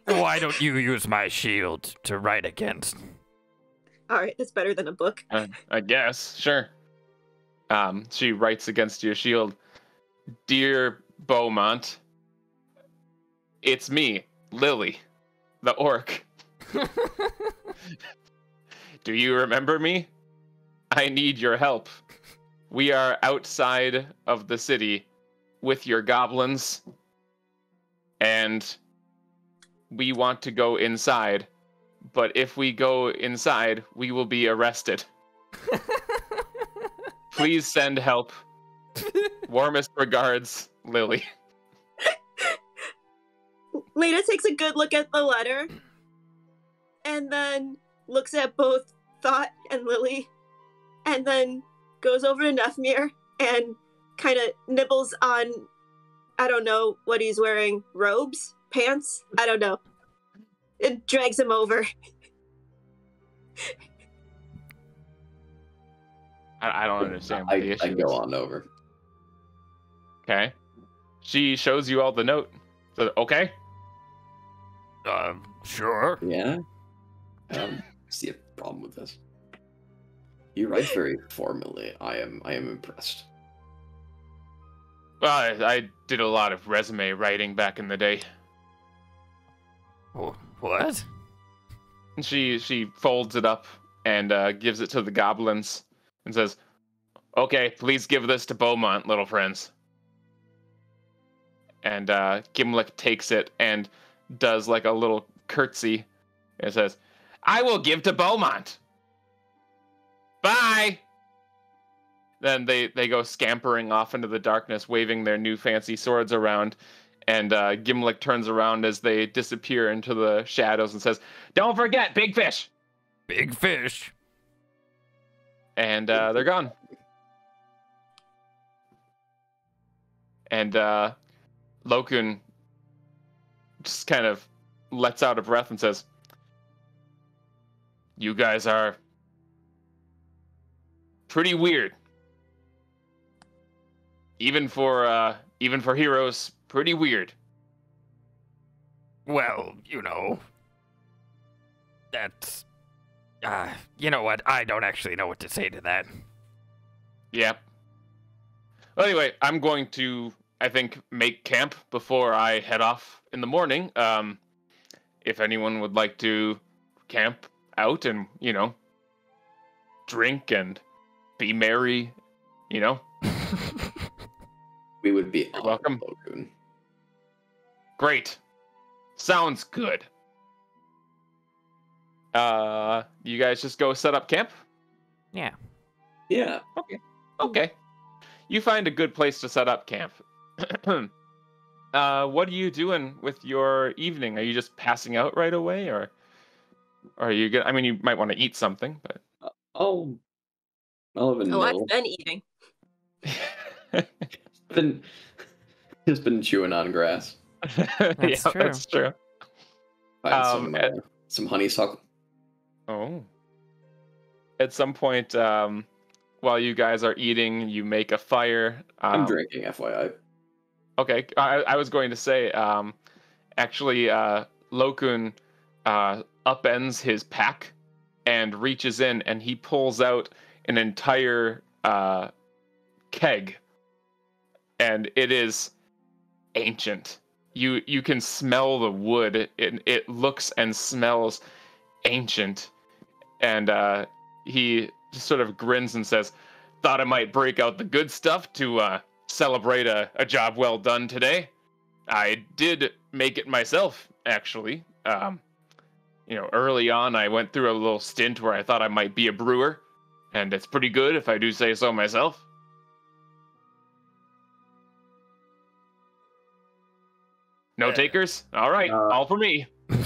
Why don't you use my shield to write against? All right, that's better than a book. I guess, sure. She writes against your shield. Dear Beaumont, it's me, Lily, the orc. Do you remember me? I need your help. We are outside of the city with your goblins, and we want to go inside. But if we go inside, we will be arrested. Please send help. Warmest regards, Lily. Lena takes a good look at the letter, and then looks at both Thought and Lily, and then goes over to Nefmir and kind of nibbles on, I don't know what he's wearing, robes? Pants? I don't know. It drags him over. I don't understand what the issue I go on over. Okay. She shows you all the note. So, okay. Sure. Yeah. See a problem with this. You write very formally. I am impressed. Well, I did a lot of resume writing back in the day. What? She folds it up and gives it to the goblins and says, "Okay, please give this to Beaumont, little friends." And Gimlick takes it and does like a little curtsy and says, "I will give to Beaumont. Bye." Then they go scampering off into the darkness, waving their new fancy swords around. And Gimlick turns around as they disappear into the shadows and says, "Don't forget, big fish!" Big fish. And they're gone. And Lokun just kind of lets out a breath and says, "You guys are pretty weird. Even for heroes, pretty weird." Well, that's... you know what? I don't actually know what to say to that. Yeah. Well, anyway, I'm going to, I think, make camp before I head off in the morning. If anyone would like to camp out and, drink and be merry, We would be welcome. Lokun. Great. Sounds good. You guys just go set up camp? Yeah. Yeah. Okay. You find a good place to set up camp. What are you doing with your evening? Are you just passing out right away, or are you gonna? I mean, you might want to eat something, but I'll have a Oh, nibble. I've been eating. Just been chewing on grass. That's true. That's true. Find some honeysuckle. Oh. At some point, while you guys are eating, you make a fire. I'm drinking, FYI. Okay, I was going to say, actually, Lokun upends his pack and reaches in, and he pulls out an entire keg, and it is ancient. You can smell the wood. It looks and smells ancient, and he just sort of grins and says, "Thought I might break out the good stuff to celebrate a job well done today. I did make it myself, actually. Early on, I went through a little stint where I thought I might be a brewer, and it's pretty good if I do say so myself." No takers? All right, all for me. No.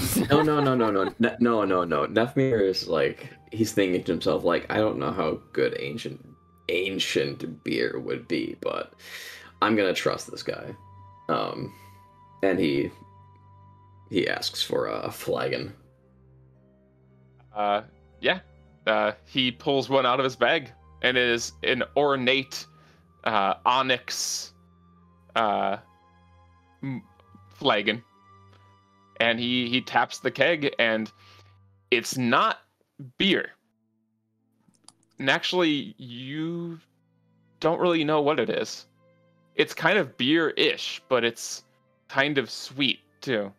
Nefmir is like, he's thinking to himself, like, I don't know how good ancient beer would be, but I'm gonna trust this guy. And he asks for a flagon. Yeah. He pulls one out of his bag, and it is an ornate onyx flagon. and he taps the keg, and it's not beer. And actually, you don't really know what it is. It's kind of beer-ish, but it's kind of sweet too.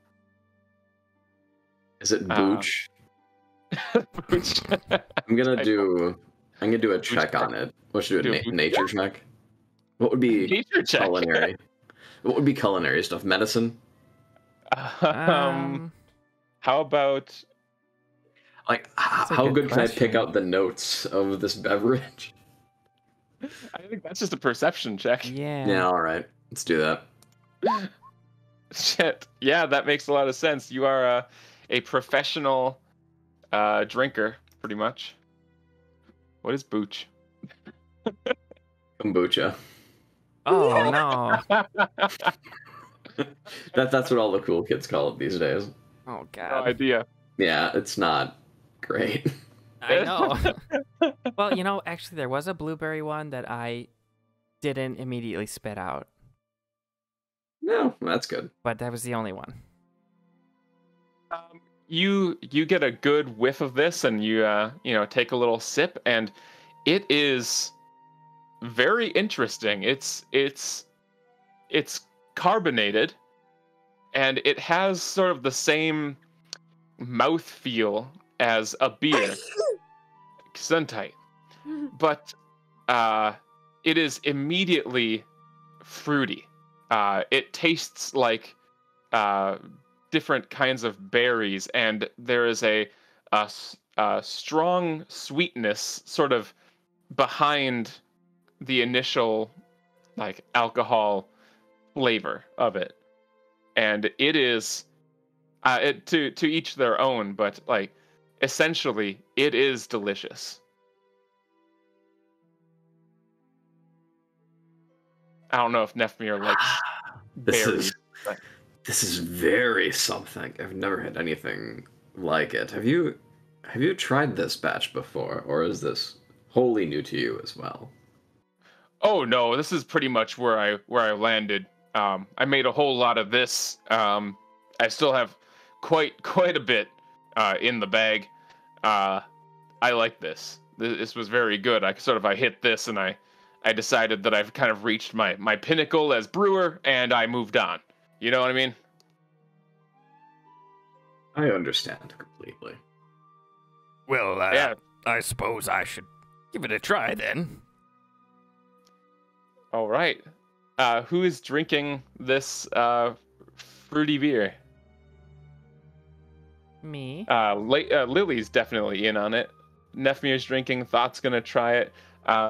Is it booch? Booch. I'm gonna do a check on it. What should I do? Nature check? What would be nature check? Culinary? What would be culinary stuff? Medicine? How about like how good can I pick out the notes of this beverage? I think that's just a perception check. Yeah. Yeah, all right. Let's do that. Shit. Yeah, that makes a lot of sense. You are a professional drinker, pretty much. What is booch? Kombucha. Oh no. That's what all the cool kids call it these days. Oh god. No idea. Yeah, it's not great. I know. Well, actually there was a blueberry one that I didn't immediately spit out. No, that's good. But that was the only one. You get a good whiff of this, and you take a little sip, and it is very interesting. It's carbonated, and it has sort of the same mouthfeel as a beer, Gesundheit, but it is immediately fruity. It tastes like different kinds of berries, and there is a strong sweetness sort of behind the initial like alcohol flavor of it, and it is to each their own, but like essentially it is delicious. I don't know if Nefmir likes berries. This is very something. I've never had anything like it. Have you tried this batch before, or is this wholly new to you as well? Oh no, this is pretty much where I landed. I made a whole lot of this. I still have quite a bit in the bag. I like this. This was very good. I hit this, and I decided that I've kind of reached my pinnacle as brewer, and I moved on. You know what I mean? I understand completely. Well, yeah. I suppose I should give it a try then. All right. Who is drinking this fruity beer? Me. Lily's definitely in on it. Nefmir's drinking. Thought's gonna try it.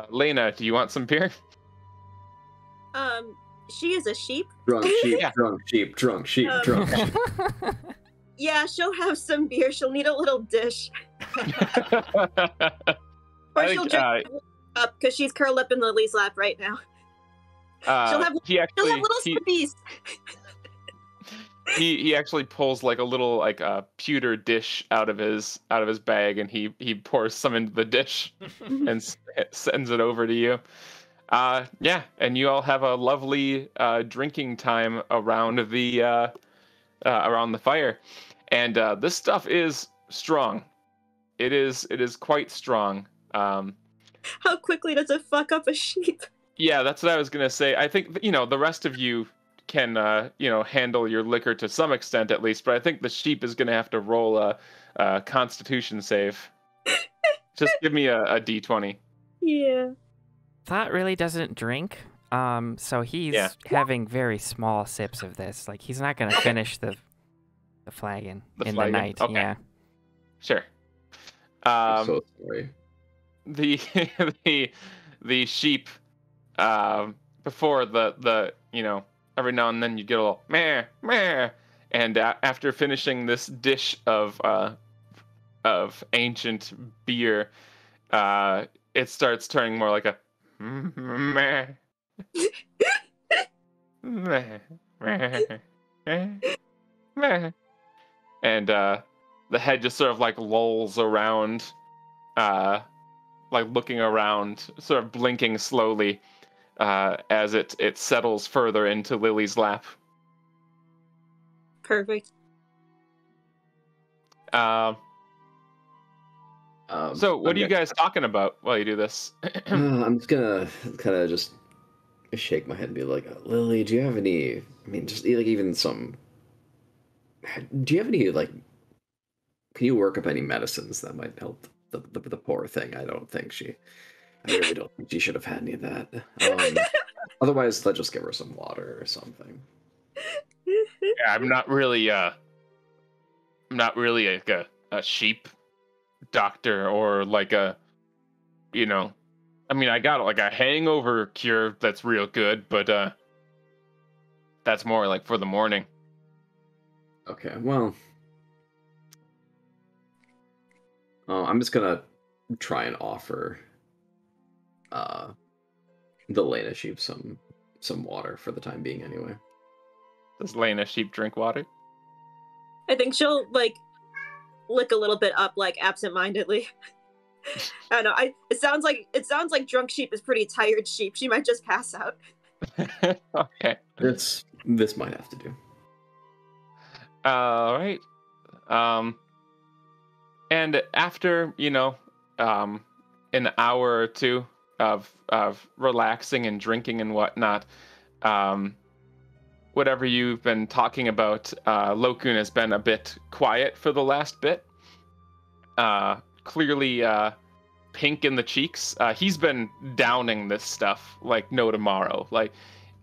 Lena, do you want some beer? She is a sheep. Drunk sheep, Yeah. drunk sheep, drunk sheep, drunk sheep. Yeah, she'll have some beer. She'll need a little dish. Or she'll drink up because she's curled up in Lily's lap right now. She'll have little sippies. He actually pulls like a little pewter dish out of his bag, and he pours some into the dish and sends it over to you. Yeah, and you all have a lovely drinking time around the fire, and this stuff is strong. It is quite strong. How quickly does it fuck up a sheep? Yeah, that's what I was gonna say. I think the rest of you can handle your liquor to some extent at least, but I think the sheep is gonna have to roll a Constitution save. Just give me a D20. Yeah. Thought really doesn't drink, so he's having very small sips of this. Like he's not gonna finish the flagon the night. Okay. Yeah. Sure. I'm so sorry. The sheep before the every now and then you get a little meh meh, and after finishing this dish of ancient beer, it starts turning more like a meh meh meh meh, and the head just sort of like lolls around, like looking around, sort of blinking slowly, as it settles further into Lily's lap. Perfect. So what are you guys talking about while you do this? I'm just gonna kind of just shake my head and be like, Lily, do you have any? I mean, just like even some. Do you have any like? Can you work up any medicines that might help the poor thing? I really don't think she should have had any of that. Otherwise, let's just give her some water or something. Yeah, I'm not really like a sheep doctor or like a, I mean, I got like a hangover cure that's real good, but that's more like for the morning. Okay, well, I'm just gonna try and offer the Lena sheep some water for the time being, anyway. Does Lena sheep drink water? I think she'll like lick a little bit up, like absent-mindedly. I don't know. It sounds like drunk sheep is pretty tired sheep. She might just pass out. Okay. This might have to do. All right. And after, an hour or two of relaxing and drinking and whatnot, whatever you've been talking about, Lokun has been a bit quiet for the last bit. Clearly pink in the cheeks. He's been downing this stuff like no tomorrow. Like,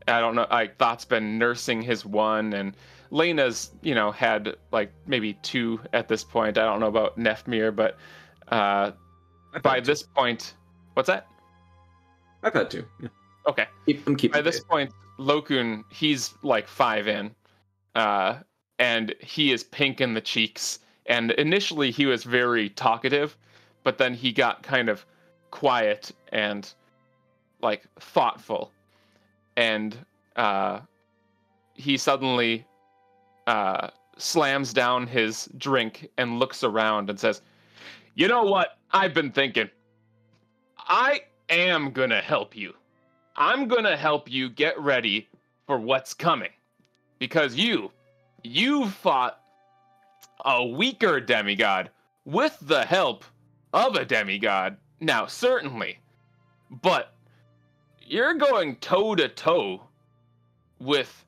I don't know, Thought's been nursing his one, and Lena's, had like maybe 2 at this point. I don't know about Nefmir, but by this point, what's that? I've had 2. Yeah. Okay. I'm keeping by this point, Lokun, he's like 5 in, and he is pink in the cheeks. And initially he was very talkative, but then he got kind of quiet and like thoughtful. And he suddenly slams down his drink and looks around and says, "You know what? I've been thinking. I am gonna help you. I'm gonna help you get ready for what's coming. Because you fought a weaker demigod with the help of a demigod. Now, certainly. But you're going toe-to-toe with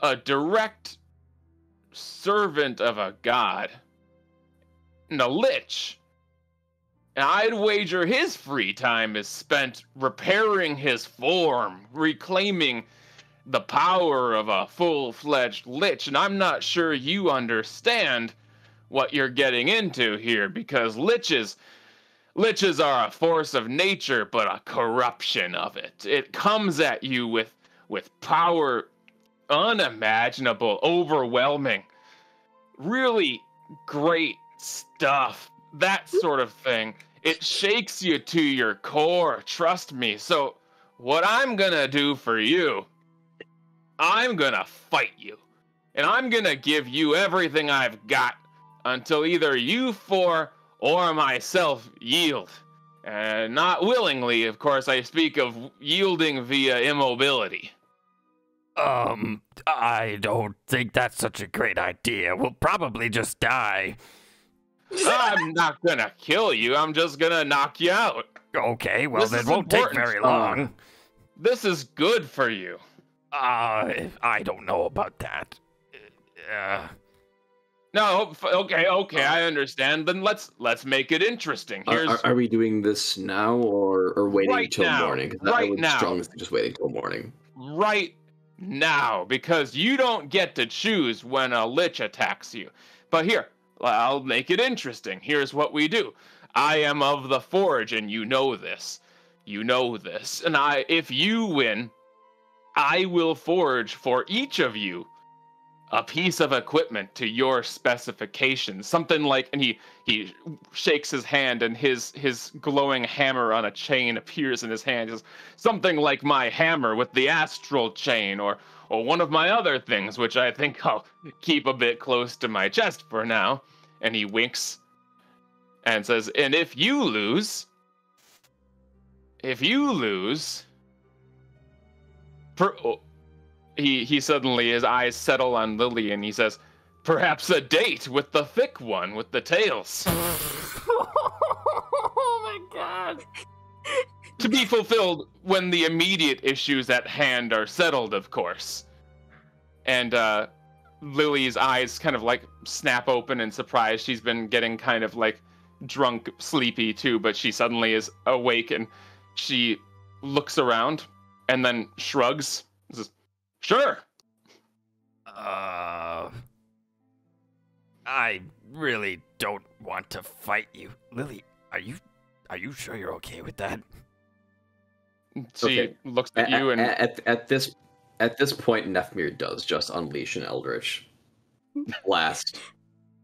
a direct servant of a god, and a lich. And I'd wager his free time is spent repairing his form, reclaiming the power of a full-fledged lich. And I'm not sure you understand what you're getting into here, because liches are a force of nature, but a corruption of it. It comes at you with power unimaginable, overwhelming, really great stuff, that sort of thing. It shakes you to your core, trust me. So what I'm gonna do for you, I'm gonna fight you, and I'm gonna give you everything I've got until either you 4 or myself yield. And not willingly, of course. I speak of yielding via immobility." I don't think that's such a great idea. We'll probably just die. I'm not gonna kill you, I'm just gonna knock you out. Okay, well, that won't take very long. This is good for you. I don't know about that. No, okay, I understand. Then let's make it interesting. Are we doing this now or waiting right until now, morning? Right I would now. strongly just waiting until morning. Right now, because you don't get to choose when a lich attacks you. But here, I'll make it interesting. Here's what we do. I am of the Forge, and you know this. And if you win, I will forge for each of you a piece of equipment to your specifications. Something like, and he shakes his hand, and his glowing hammer on a chain appears in his hand. It's something like my hammer with the astral chain, or one of my other things, which I think I'll keep a bit close to my chest for now. And he winks and says, "And if you lose, he suddenly, his eyes settle on Lily, and he says, Perhaps a date with the thick one with the tails. Oh my god. To be fulfilled when the immediate issues at hand are settled, of course. And Lily's eyes kind of like snap open in surprise. She's been getting kind of like drunk, sleepy too, but she suddenly is awake and she looks around and then shrugs. Says, "Sure." I really don't want to fight you. Lily, are you sure you're okay with that? She looks at you and at this point, Nefmir does just unleash an eldritch blast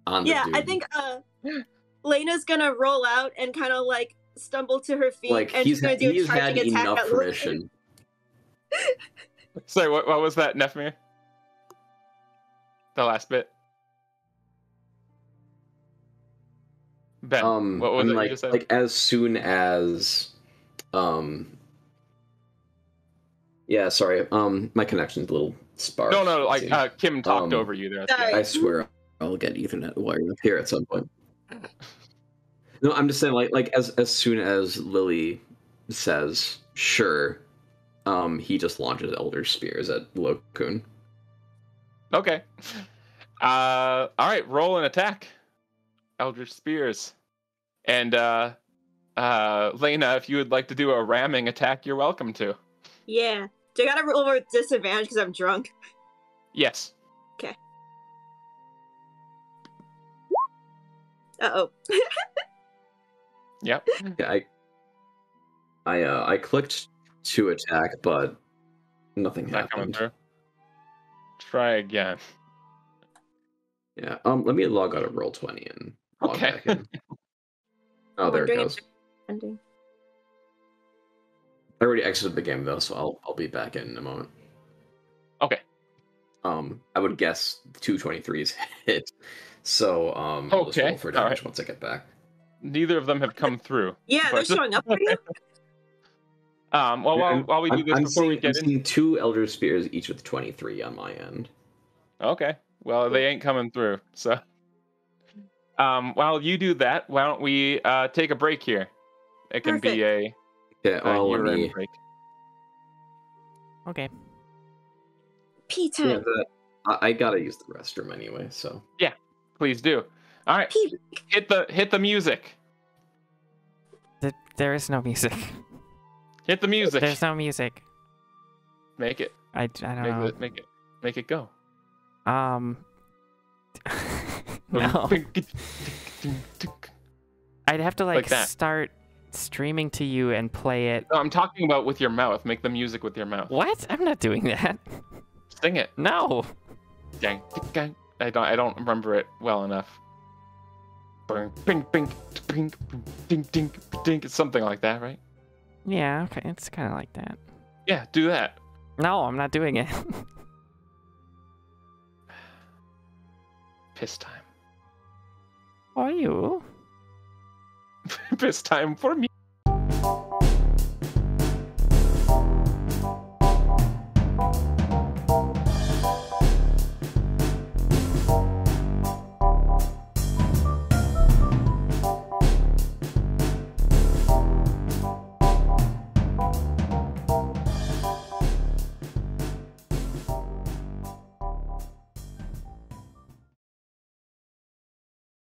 on the dude. I think Lena's gonna roll out and kind of like stumble to her feet, like and she's gonna do a charging attack enough at permission. Sorry, what was that, Nefmir? The last bit. Ben, what was it you just said? Like as soon as yeah, sorry. My connection's a little sparse. No, like Kim talked over you there. I swear I'll get Ethernet wire up here at some point. No, I'm just saying like as soon as Lily says sure, he just launches Elder Spears at Lokun. Okay. All right, roll an attack. Eldritch Spears. And Lena, if you would like to do a ramming attack, you're welcome to. Yeah. Do I gotta roll with disadvantage because I'm drunk? Yes. Okay. Uh-oh. Yep. Yeah, I clicked to attack, but nothing Not coming happened. through. Try again. Yeah. Let me log out of Roll20 and log Okay. back in. Oh, there it goes. Ending. I already exited the game though, so I'll be back in a moment. Okay. I would guess 223s hit. So I'll just roll for damage once I get back. Neither of them have come through. Yeah, they're showing up for you. Well, while we do this, before we get I'm seeing 2 Elder Spears, each with 23 on my end. Okay. Well, they ain't coming through. So, while you do that, why don't we take a break here? It can be a urine break. Okay. Pee time. Yeah, I gotta use the restroom anyway, so. Yeah, please do. All right, hit the music. There is no music. Hit the music. There's no music. Make it. I don't know. Make it go. No. I'd have to like start streaming to you and play it. No, I'm talking about with your mouth. Make the music with your mouth. What? I'm not doing that. Sing it. No. I don't remember it well enough. Bing, bing, bing, bing, ding, ding, ding. It's something like that, right? Yeah, okay. It's kind of like that. Yeah, do that. No, I'm not doing it. Piss time. Are you? Piss time for me.